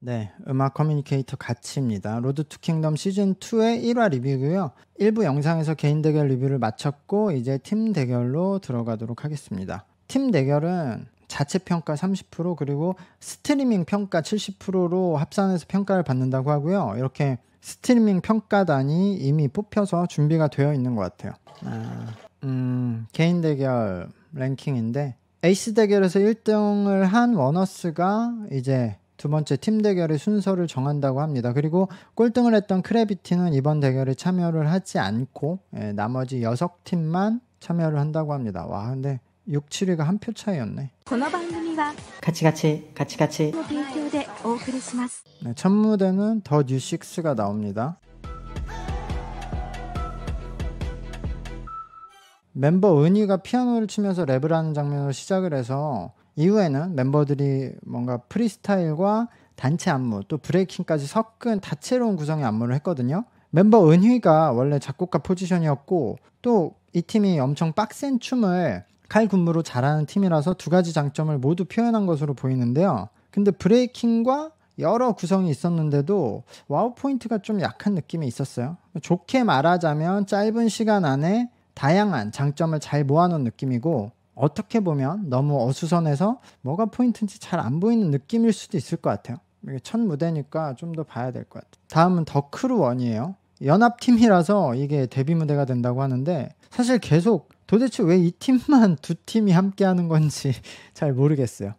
네, 음악 커뮤니케이터 가치입니다. 로드 투 킹덤 시즌2의 1화 리뷰고요. 일부 영상에서 개인 대결 리뷰를 마쳤고 이제 팀 대결로 들어가도록 하겠습니다. 팀 대결은 자체 평가 30% 그리고 스트리밍 평가 70%로 합산해서 평가를 받는다고 하고요. 이렇게 스트리밍 평가단이 이미 뽑혀서 준비가 되어 있는 것 같아요. 개인 대결 랭킹인데 에이스 대결에서 1등을 한 워너스가 이제 두 번째 팀 대결의 순서를 정한다고 합니다. 그리고 꼴등을 했던 크래비티는 이번 대결에 참여를 하지 않고 나머지 6팀만 참여를 한다고 합니다. 와, 근데 6, 7위가 한 표 차이였네. 가치가치 네, 첫 무대는 더 뉴식스가 나옵니다. 멤버 은희가 피아노를 치면서 랩을 하는 장면으로 시작을 해서 이후에는 멤버들이 뭔가 프리스타일과 단체 안무 또 브레이킹까지 섞은 다채로운 구성의 안무를 했거든요. 멤버 은희가 원래 작곡가 포지션이었고 또 이 팀이 엄청 빡센 춤을 칼군무로 잘하는 팀이라서 두 가지 장점을 모두 표현한 것으로 보이는데요. 근데 브레이킹과 여러 구성이 있었는데도 와우 포인트가 좀 약한 느낌이 있었어요. 좋게 말하자면 짧은 시간 안에 다양한 장점을 잘 모아놓은 느낌이고 어떻게 보면 너무 어수선해서 뭐가 포인트인지 잘 안 보이는 느낌일 수도 있을 것 같아요. 이게 첫 무대니까 좀 더 봐야 될 것 같아요. 다음은 더 크루1이에요. 연합팀이라서 이게 데뷔 무대가 된다고 하는데 사실 계속 도대체 왜 이 팀만 두 팀이 함께 하는 건지 잘 모르겠어요.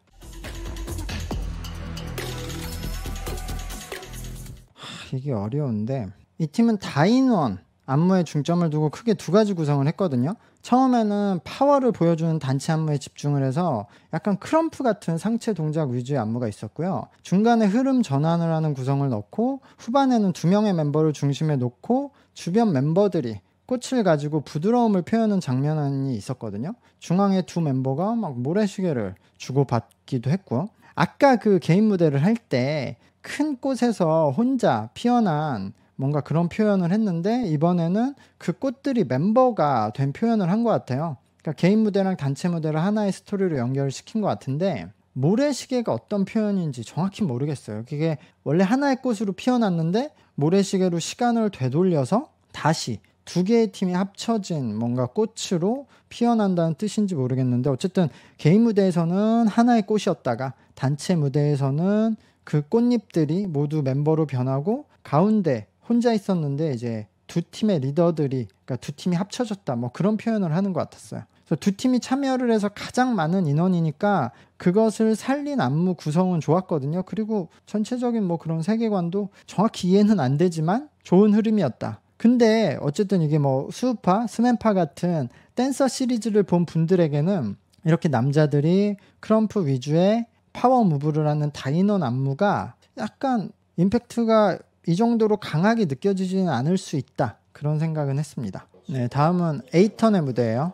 이게 어려운데 이 팀은 다인원 안무에 중점을 두고 크게 두 가지 구성을 했거든요. 처음에는 파워를 보여주는 단체 안무에 집중을 해서 약간 크럼프 같은 상체 동작 위주의 안무가 있었고요. 중간에 흐름 전환을 하는 구성을 넣고 후반에는 두 명의 멤버를 중심에 놓고 주변 멤버들이 꽃을 가지고 부드러움을 표현하는 장면이 있었거든요. 중앙에 두 멤버가 막 모래시계를 주고받기도 했고요. 아까 그 개인 무대를 할 때 큰 꽃에서 혼자 피어난 뭔가 그런 표현을 했는데 이번에는 그 꽃들이 멤버가 된 표현을 한 것 같아요. 그러니까 개인 무대랑 단체 무대를 하나의 스토리로 연결시킨 것 같은데 모래시계가 어떤 표현인지 정확히 모르겠어요. 그게 원래 하나의 꽃으로 피어났는데 모래시계로 시간을 되돌려서 다시 두 개의 팀이 합쳐진 뭔가 꽃으로 피어난다는 뜻인지 모르겠는데 어쨌든 개인 무대에서는 하나의 꽃이었다가 단체 무대에서는 그 꽃잎들이 모두 멤버로 변하고 가운데 혼자 있었는데 이제 두 팀의 리더들이 그러니까 두 팀이 합쳐졌다 뭐 그런 표현을 하는 것 같았어요. 그래서 두 팀이 참여를 해서 가장 많은 인원이니까 그것을 살린 안무 구성은 좋았거든요. 그리고 전체적인 뭐 그런 세계관도 정확히 이해는 안 되지만 좋은 흐름이었다. 근데 어쨌든 이게 뭐 수우파, 스맨파 같은 댄서 시리즈를 본 분들에게는 이렇게 남자들이 크럼프 위주의 파워 무브를 하는 다인원 안무가 약간 임팩트가 이 정도로 강하게 느껴지지는 않을 수 있다. 그런 생각은 했습니다. 네, 다음은 에이턴의 무대예요.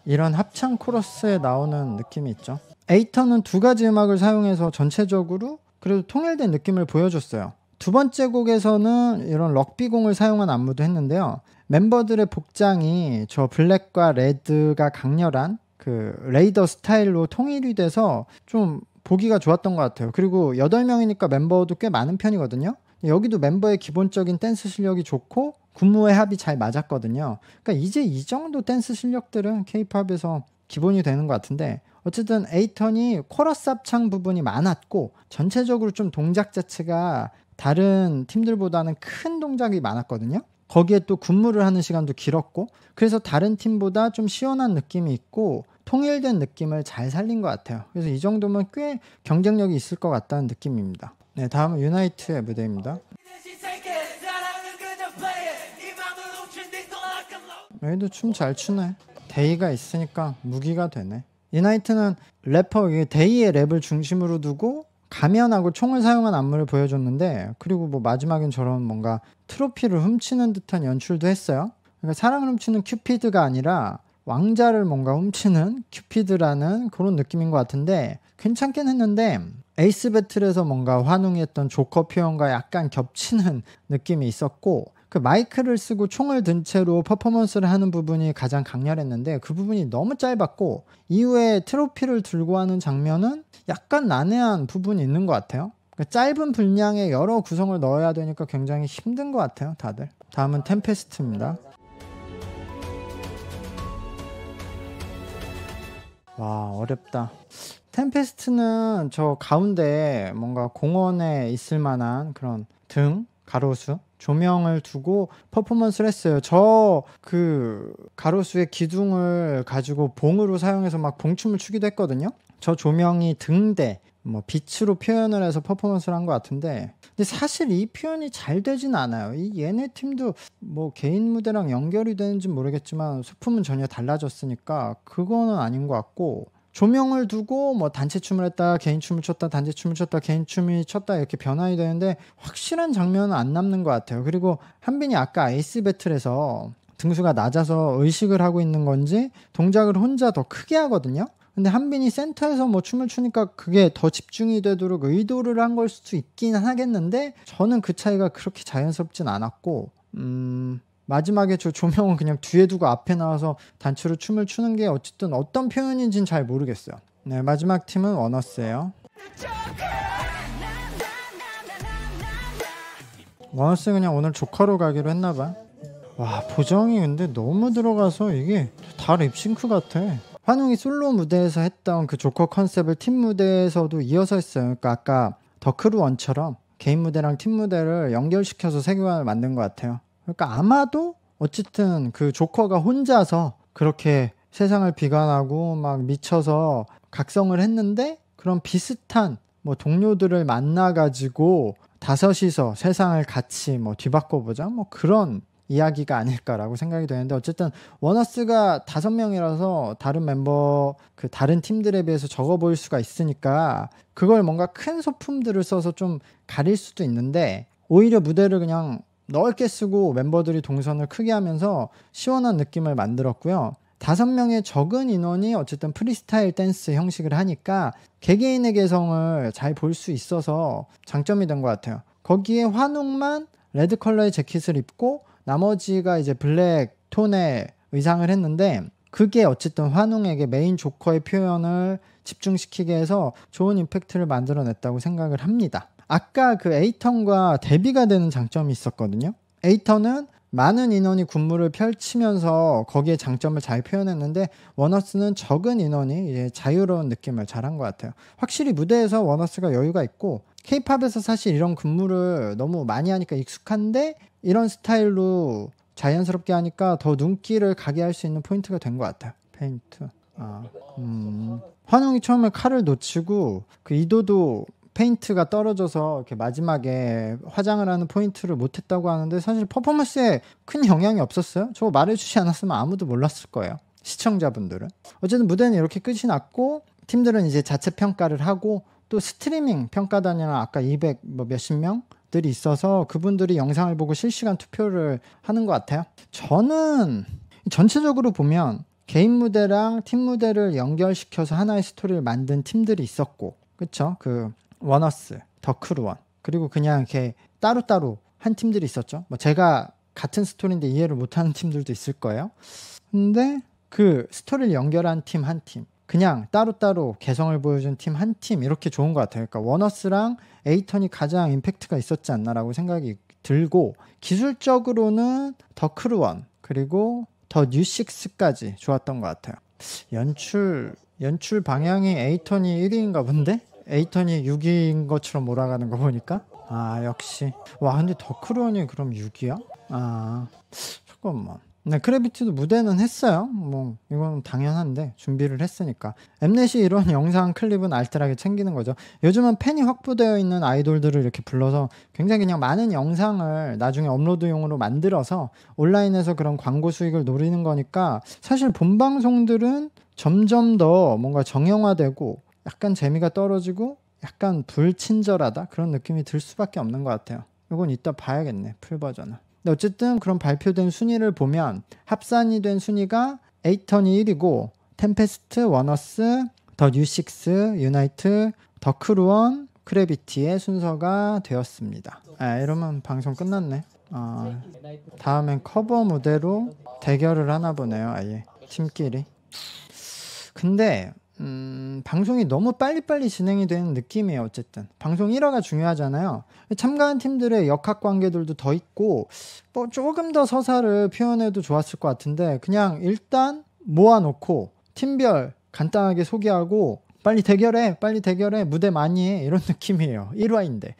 이런 합창 코러스에 나오는 느낌이 있죠. 에이턴은 두 가지 음악을 사용해서 전체적으로 그래도 통일된 느낌을 보여줬어요. 두 번째 곡에서는 이런 럭비공을 사용한 안무도 했는데요. 멤버들의 복장이 저 블랙과 레드가 강렬한 그 레이더 스타일로 통일이 돼서 좀 보기가 좋았던 것 같아요. 그리고 8명이니까 멤버도 꽤 많은 편이거든요. 여기도 멤버의 기본적인 댄스 실력이 좋고 군무의 합이 잘 맞았거든요. 그러니까 이제 이 정도 댄스 실력들은 K-팝에서 기본이 되는 것 같은데 어쨌든 에이턴이 코러스 합창 부분이 많았고 전체적으로 좀 동작 자체가 다른 팀들보다는 큰 동작이 많았거든요. 거기에 또 군무를 하는 시간도 길었고 그래서 다른 팀보다 좀 시원한 느낌이 있고 통일된 느낌을 잘 살린 것 같아요. 그래서 이 정도면 꽤 경쟁력이 있을 것 같다는 느낌입니다. 네, 다음은 유나이트의 무대입니다. 여기도 춤 잘 추네. 데이가 있으니까 무기가 되네. 유나이트는 래퍼 데이의 랩을 중심으로 두고 가면하고 총을 사용한 안무를 보여줬는데 그리고 뭐 마지막엔 저런 뭔가 트로피를 훔치는 듯한 연출도 했어요. 그러니까 사랑을 훔치는 큐피드가 아니라 왕자를 뭔가 훔치는 큐피드라는 그런 느낌인 것 같은데 괜찮긴 했는데 에이스 배틀에서 뭔가 환웅했던 조커 표현과 약간 겹치는 느낌이 있었고 그 마이크를 쓰고 총을 든 채로 퍼포먼스를 하는 부분이 가장 강렬했는데 그 부분이 너무 짧았고 이후에 트로피를 들고 하는 장면은 약간 난해한 부분이 있는 것 같아요. 그러니까 짧은 분량에 여러 구성을 넣어야 되니까 굉장히 힘든 것 같아요, 다들. 다음은 템페스트입니다. 와, 어렵다. 템페스트는 저 가운데 뭔가 공원에 있을 만한 그런 등, 가로수, 조명을 두고 퍼포먼스를 했어요. 저 그 가로수의 기둥을 가지고 봉으로 사용해서 막 봉춤을 추기도 했거든요. 저 조명이 등대, 뭐 빛으로 표현을 해서 퍼포먼스를 한 것 같은데 근데 사실 이 표현이 잘 되진 않아요. 이 얘네 팀도 뭐 개인 무대랑 연결이 되는지 모르겠지만 소품은 전혀 달라졌으니까 그거는 아닌 것 같고 조명을 두고 뭐 단체 춤을 했다 개인 춤을 췄다 단체 춤을 췄다 개인 춤이 췄다 이렇게 변화이 되는데 확실한 장면은 안 남는 것 같아요. 그리고 한빈이 아까 아이스 배틀에서 등수가 낮아서 의식을 하고 있는 건지 동작을 혼자 더 크게 하거든요. 근데 한빈이 센터에서 뭐 춤을 추니까 그게 더 집중이 되도록 의도를 한 걸 수도 있긴 하겠는데 저는 그 차이가 그렇게 자연스럽진 않았고 마지막에 저 조명은 그냥 뒤에 두고 앞에 나와서 단체로 춤을 추는 게 어쨌든 어떤 표현인지는 잘 모르겠어요. 네, 마지막 팀은 원어스예요. 원어스 그냥 오늘 조커로 가기로 했나봐. 와, 보정이 근데 너무 들어가서 이게 다 립싱크 같아. 환웅이 솔로 무대에서 했던 그 조커 컨셉을 팀 무대에서도 이어서 했어요. 그러니까 아까 더크루원처럼 개인 무대랑 팀 무대를 연결시켜서 세계관을 만든 것 같아요. 그러니까 아마도 어쨌든 그 조커가 혼자서 그렇게 세상을 비관하고 막 미쳐서 각성을 했는데 그런 비슷한 뭐 동료들을 만나가지고 다섯이서 세상을 같이 뭐 뒤바꿔보자 뭐 그런 이야기가 아닐까라고 생각이 되는데 어쨌든 원어스가 5명이라서 다른 멤버 그 다른 팀들에 비해서 적어 보일 수가 있으니까 그걸 뭔가 큰 소품들을 써서 좀 가릴 수도 있는데 오히려 무대를 그냥 넓게 쓰고 멤버들이 동선을 크게 하면서 시원한 느낌을 만들었고요. 5명의 적은 인원이 어쨌든 프리스타일 댄스 형식을 하니까 개개인의 개성을 잘 볼 수 있어서 장점이 된 것 같아요. 거기에 환웅만 레드 컬러의 재킷을 입고 나머지가 이제 블랙 톤의 의상을 했는데 그게 어쨌든 환웅에게 메인 조커의 표현을 집중시키게 해서 좋은 임팩트를 만들어냈다고 생각을 합니다. 아까 그 에이턴과 대비가 되는 장점이 있었거든요. 에이턴은 많은 인원이 군무를 펼치면서 거기에 장점을 잘 표현했는데 원어스는 적은 인원이 이제 자유로운 느낌을 잘한 것 같아요. 확실히 무대에서 원어스가 여유가 있고 K-팝에서 사실 이런 군무를 너무 많이 하니까 익숙한데 이런 스타일로 자연스럽게 하니까 더 눈길을 가게 할 수 있는 포인트가 된 것 같아요. 페인트. 환웅이 처음에 칼을 놓치고 그 이도도 페인트가 떨어져서 이렇게 마지막에 화장을 하는 포인트를 못했다고 하는데 사실 퍼포먼스에 큰 영향이 없었어요. 저거 말해주지 않았으면 아무도 몰랐을 거예요. 시청자분들은. 어쨌든 무대는 이렇게 끝이 났고 팀들은 이제 자체 평가를 하고 또 스트리밍 평가단이랑 아까 200 뭐 몇십 명들이 있어서 그분들이 영상을 보고 실시간 투표를 하는 것 같아요. 저는 전체적으로 보면 개인 무대랑 팀 무대를 연결시켜서 하나의 스토리를 만든 팀들이 있었고 그쵸? 그 원어스, 더크루원 그리고 그냥 이렇게 따로따로 한 팀들이 있었죠. 뭐 제가 같은 스토리인데 이해를 못하는 팀들도 있을 거예요. 근데 그 스토리를 연결한 팀 한 팀 그냥 따로따로 개성을 보여준 팀 한 팀 이렇게 좋은 것 같아요. 그러니까 원어스랑 에이턴이 가장 임팩트가 있었지 않나라고 생각이 들고 기술적으로는 더크루원 그리고 더 뉴식스까지 좋았던 것 같아요. 연출 방향이 에이턴이 1위인가 본데? 에이턴이 6위인 것처럼 몰아가는 거 보니까 아 역시 와 근데 더크루원이 그럼 6위야? 아 잠깐만 네, 크래비티도 무대는 했어요. 뭐 이건 당연한데 준비를 했으니까 엠넷이 이런 영상 클립은 알뜰하게 챙기는 거죠. 요즘은 팬이 확보되어 있는 아이돌들을 이렇게 불러서 굉장히 그냥 많은 영상을 나중에 업로드용으로 만들어서 온라인에서 그런 광고 수익을 노리는 거니까 사실 본방송들은 점점 더 뭔가 정형화되고 약간 재미가 떨어지고 약간 불친절하다 그런 느낌이 들 수밖에 없는 것 같아요. 이건 이따 봐야겠네 풀 버전을. 근데 어쨌든 그런 발표된 순위를 보면 합산이 된 순위가 에이턴이 1위고 템페스트, 원어스, 더 뉴식스, 유나이트, 더크루원, 크래비티의 순서가 되었습니다. 이러면 방송 끝났네. 다음엔 커버 무대로 대결을 하나 보네요. 아예 팀끼리. 근데 방송이 너무 빨리빨리 진행이 되는 느낌이에요. 어쨌든 방송 1화가 중요하잖아요. 참가한 팀들의 역학관계들도 더 있고 뭐 조금 더 서사를 표현해도 좋았을 것 같은데 그냥 일단 모아놓고 팀별 간단하게 소개하고 빨리 대결해 무대 많이 해 이런 느낌이에요. 1화인데.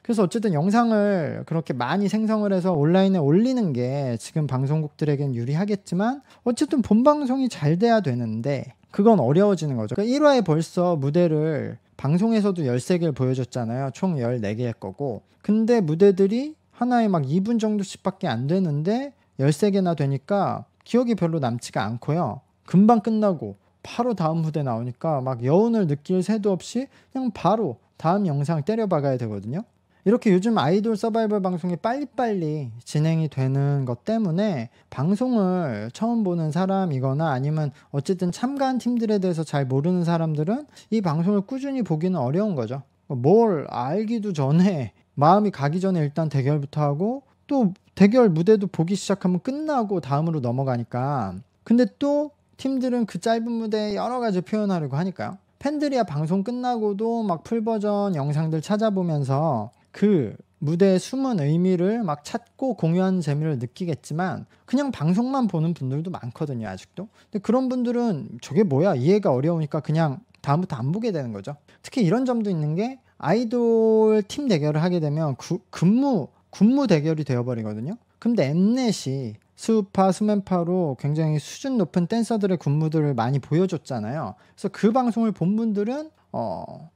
그래서 어쨌든 영상을 그렇게 많이 생성을 해서 온라인에 올리는 게 지금 방송국들에겐 유리하겠지만 어쨌든 본방송이 잘 돼야 되는데 그건 어려워지는 거죠. 그러니까 1화에 벌써 무대를 방송에서도 13개를 보여줬잖아요. 총 14개의 거고. 근데 무대들이 하나에 막 2분 정도씩 밖에 안 되는데 13개나 되니까 기억이 별로 남지가 않고요. 금방 끝나고 바로 다음 무대 나오니까 막 여운을 느낄 새도 없이 그냥 바로 다음 영상 때려박아야 되거든요. 이렇게 요즘 아이돌 서바이벌 방송이 빨리빨리 진행이 되는 것 때문에 방송을 처음 보는 사람이거나 아니면 어쨌든 참가한 팀들에 대해서 잘 모르는 사람들은 이 방송을 꾸준히 보기는 어려운 거죠. 뭘 알기도 전에 마음이 가기 전에 일단 대결부터 하고 또 대결 무대도 보기 시작하면 끝나고 다음으로 넘어가니까 근데 또 팀들은 그 짧은 무대에 여러 가지 표현하려고 하니까요. 팬들이야 방송 끝나고도 막 풀버전 영상들 찾아보면서 그 무대의 숨은 의미를 막 찾고 공유하는 재미를 느끼겠지만 그냥 방송만 보는 분들도 많거든요. 아직도. 근데 그런 분들은 저게 뭐야 이해가 어려우니까 그냥 다음부터 안 보게 되는 거죠. 특히 이런 점도 있는 게 아이돌 팀 대결을 하게 되면 군무 대결이 되어버리거든요. 근데 엠넷이 수우파, 수면파로 굉장히 수준 높은 댄서들의 군무들을 많이 보여줬잖아요. 그래서 그 방송을 본 분들은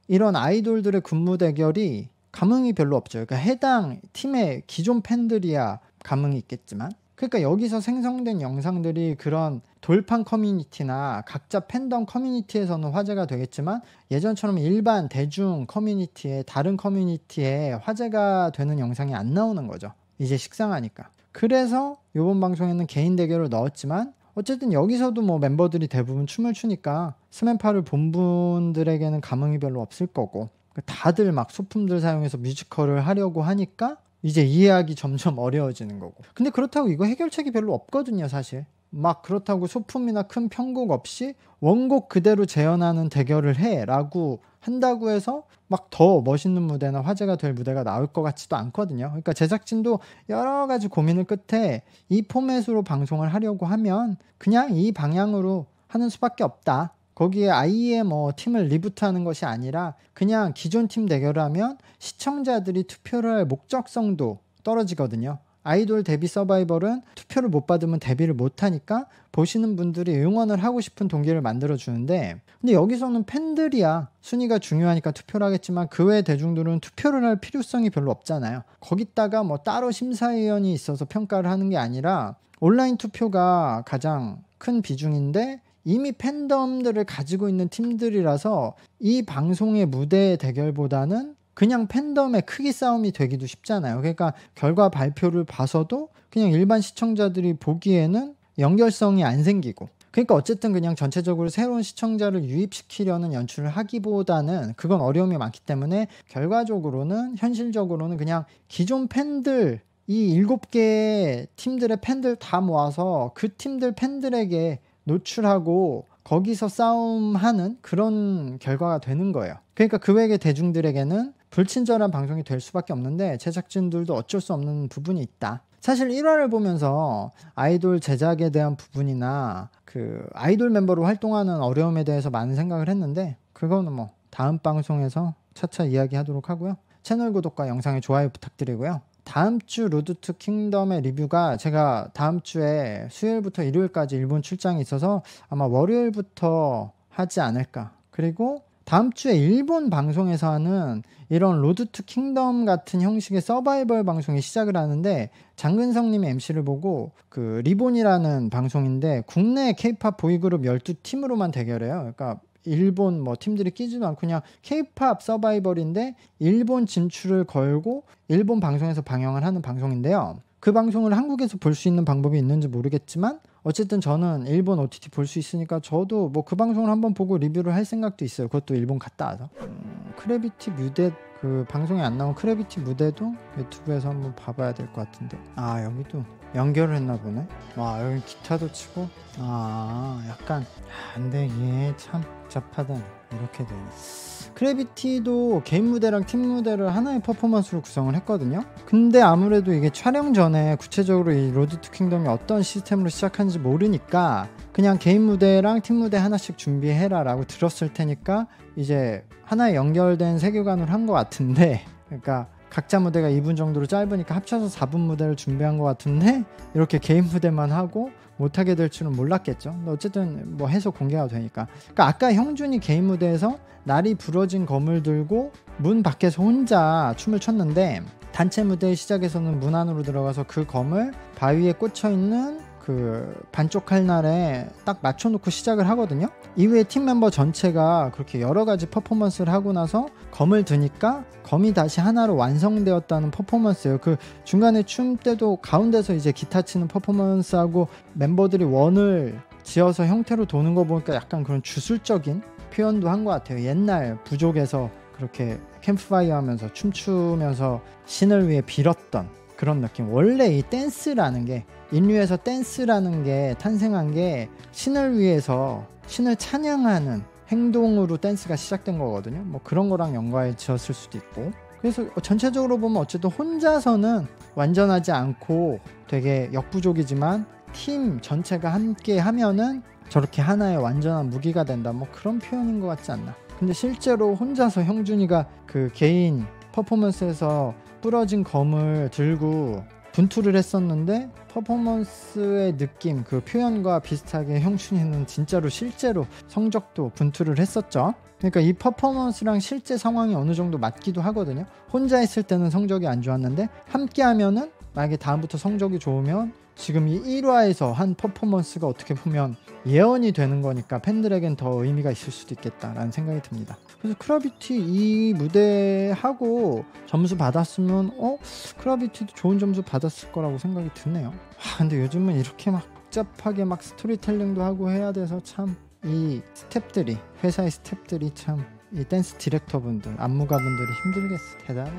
이런 아이돌들의 군무 대결이 감흥이 별로 없죠. 그러니까 해당 팀의 기존 팬들이야 감흥이 있겠지만 그러니까 여기서 생성된 영상들이 그런 돌판 커뮤니티나 각자 팬덤 커뮤니티에서는 화제가 되겠지만 예전처럼 일반 대중 커뮤니티에 다른 커뮤니티에 화제가 되는 영상이 안 나오는 거죠. 이제 식상하니까. 그래서 이번 방송에는 개인 대결을 넣었지만 어쨌든 여기서도 뭐 멤버들이 대부분 춤을 추니까 스맨파를 본 분들에게는 감흥이 별로 없을 거고 다들 막 소품들 사용해서 뮤지컬을 하려고 하니까 이제 이해하기 점점 어려워지는 거고. 근데 그렇다고 이거 해결책이 별로 없거든요, 사실. 막 그렇다고 소품이나 큰 편곡 없이 원곡 그대로 재현하는 대결을 해 라고 한다고 해서 막 더 멋있는 무대나 화제가 될 무대가 나올 것 같지도 않거든요. 그러니까 제작진도 여러 가지 고민을 끝에 이 포맷으로 방송을 하려고 하면 그냥 이 방향으로 하는 수밖에 없다. 거기에 아예 뭐 팀을 리부트하는 것이 아니라 그냥 기존 팀 대결을 하면 시청자들이 투표를 할 목적성도 떨어지거든요. 아이돌 데뷔 서바이벌은 투표를 못 받으면 데뷔를 못하니까 보시는 분들이 응원을 하고 싶은 동기를 만들어주는데 근데 여기서는 팬들이야 순위가 중요하니까 투표를 하겠지만 그 외 대중들은 투표를 할 필요성이 별로 없잖아요. 거기다가 뭐 따로 심사위원이 있어서 평가를 하는 게 아니라 온라인 투표가 가장 큰 비중인데 이미 팬덤들을 가지고 있는 팀들이라서 이 방송의 무대 대결보다는 그냥 팬덤의 크기 싸움이 되기도 쉽잖아요. 그러니까 결과 발표를 봐서도 그냥 일반 시청자들이 보기에는 연결성이 안 생기고 그러니까 어쨌든 그냥 전체적으로 새로운 시청자를 유입시키려는 연출을 하기보다는 그건 어려움이 많기 때문에 결과적으로는 현실적으로는 그냥 기존 팬들 이 7개의 팀들의 팬들 다 모아서 그 팀들 팬들에게 노출하고 거기서 싸움하는 그런 결과가 되는 거예요. 그러니까 그 외의 대중들에게는 불친절한 방송이 될 수밖에 없는데 제작진들도 어쩔 수 없는 부분이 있다. 사실 1화를 보면서 아이돌 제작에 대한 부분이나 그 아이돌 멤버로 활동하는 어려움에 대해서 많은 생각을 했는데 그거는 뭐 다음 방송에서 차차 이야기하도록 하고요. 채널 구독과 영상의 좋아요 부탁드리고요. 다음 주 로드 투 킹덤의 리뷰가 제가 다음 주에 수요일부터 일요일까지 일본 출장이 있어서 아마 월요일부터 하지 않을까. 그리고 다음 주에 일본 방송에서 하는 이런 로드 투 킹덤 같은 형식의 서바이벌 방송이 시작을 하는데 장근성 님의 MC를 보고 그 리본이라는 방송인데 국내 K-팝 보이그룹 12팀으로만 대결해요. 그러니까 일본 뭐 팀들이 끼지도 않고 그냥 K-팝 서바이벌인데 일본 진출을 걸고 일본 방송에서 방영을 하는 방송인데요. 그 방송을 한국에서 볼 수 있는 방법이 있는지 모르겠지만 어쨌든 저는 일본 OTT 볼 수 있으니까 저도 뭐 그 방송을 한번 보고 리뷰를 할 생각도 있어요. 그것도 일본 갔다 와서 크래비티 뮤대 그 방송에 안 나온 크래비티 무대도 유튜브에서 한번 봐봐야 될 것 같은데. 아 여기도 연결을 했나 보네. 와 여기 기타도 치고. 아 약간 근데 이게 참 복잡하다. 이렇게 되네. 크래비티도 개인 무대랑 팀 무대를 하나의 퍼포먼스로 구성을 했거든요. 근데 아무래도 이게 촬영 전에 구체적으로 이 로드 투 킹덤이 어떤 시스템으로 시작하는지 모르니까 그냥 개인 무대랑 팀 무대 하나씩 준비해라 라고 들었을 테니까 이제 하나의 연결된 세계관으로 한 것 같은데, 그러니까 각자 무대가 2분 정도로 짧으니까 합쳐서 4분 무대를 준비한 것 같은데 이렇게 개인 무대만 하고 못하게 될 줄은 몰랐겠죠. 근데 어쨌든 뭐 해서 공개가 되니까. 그러니까 아까 형준이 개인 무대에서 날이 부러진 검을 들고 문 밖에서 혼자 춤을 췄는데, 단체 무대의 시작에서는 문 안으로 들어가서 그 검을 바위에 꽂혀있는 그 반쪽 칼날에 딱 맞춰놓고 시작을 하거든요. 이후에 팀 멤버 전체가 그렇게 여러 가지 퍼포먼스를 하고 나서 검을 드니까 검이 다시 하나로 완성되었다는 퍼포먼스예요. 그 중간에 춤 때도 가운데서 이제 기타 치는 퍼포먼스하고 멤버들이 원을 지어서 형태로 도는 거 보니까 약간 그런 주술적인 표현도 한 것 같아요. 옛날 부족에서 그렇게 캠프파이어 하면서 춤추면서 신을 위해 빌었던 그런 느낌. 원래 이 댄스라는 게, 인류에서 댄스라는 게 탄생한 게 신을 위해서, 신을 찬양하는 행동으로 댄스가 시작된 거거든요. 뭐 그런 거랑 연관을 지었을 수도 있고. 그래서 전체적으로 보면 어쨌든 혼자서는 완전하지 않고 되게 역부족이지만 팀 전체가 함께 하면은 저렇게 하나의 완전한 무기가 된다, 뭐 그런 표현인 것 같지 않나. 근데 실제로 혼자서 형준이가 그 개인 퍼포먼스에서 부러진 검을 들고 분투를 했었는데, 퍼포먼스의 느낌, 그 표현과 비슷하게 형준이는 진짜로 실제로 성적도 분투를 했었죠. 그러니까 이 퍼포먼스랑 실제 상황이 어느 정도 맞기도 하거든요. 혼자 했을 때는 성적이 안 좋았는데 함께 하면은 만약에 다음부터 성적이 좋으면 지금 이 1화에서 한 퍼포먼스가 어떻게 보면 예언이 되는 거니까 팬들에겐 더 의미가 있을 수도 있겠다라는 생각이 듭니다. 그래서 크래비티 이 무대하고 점수 받았으면 크래비티도 좋은 점수 받았을 거라고 생각이 드네요. 근데 요즘은 이렇게 막 복잡하게 막 스토리텔링도 하고 해야 돼서 참 이 스태프들이, 회사의 스태프들이 참 이 댄스 디렉터분들, 안무가분들이 힘들겠어. 대단해.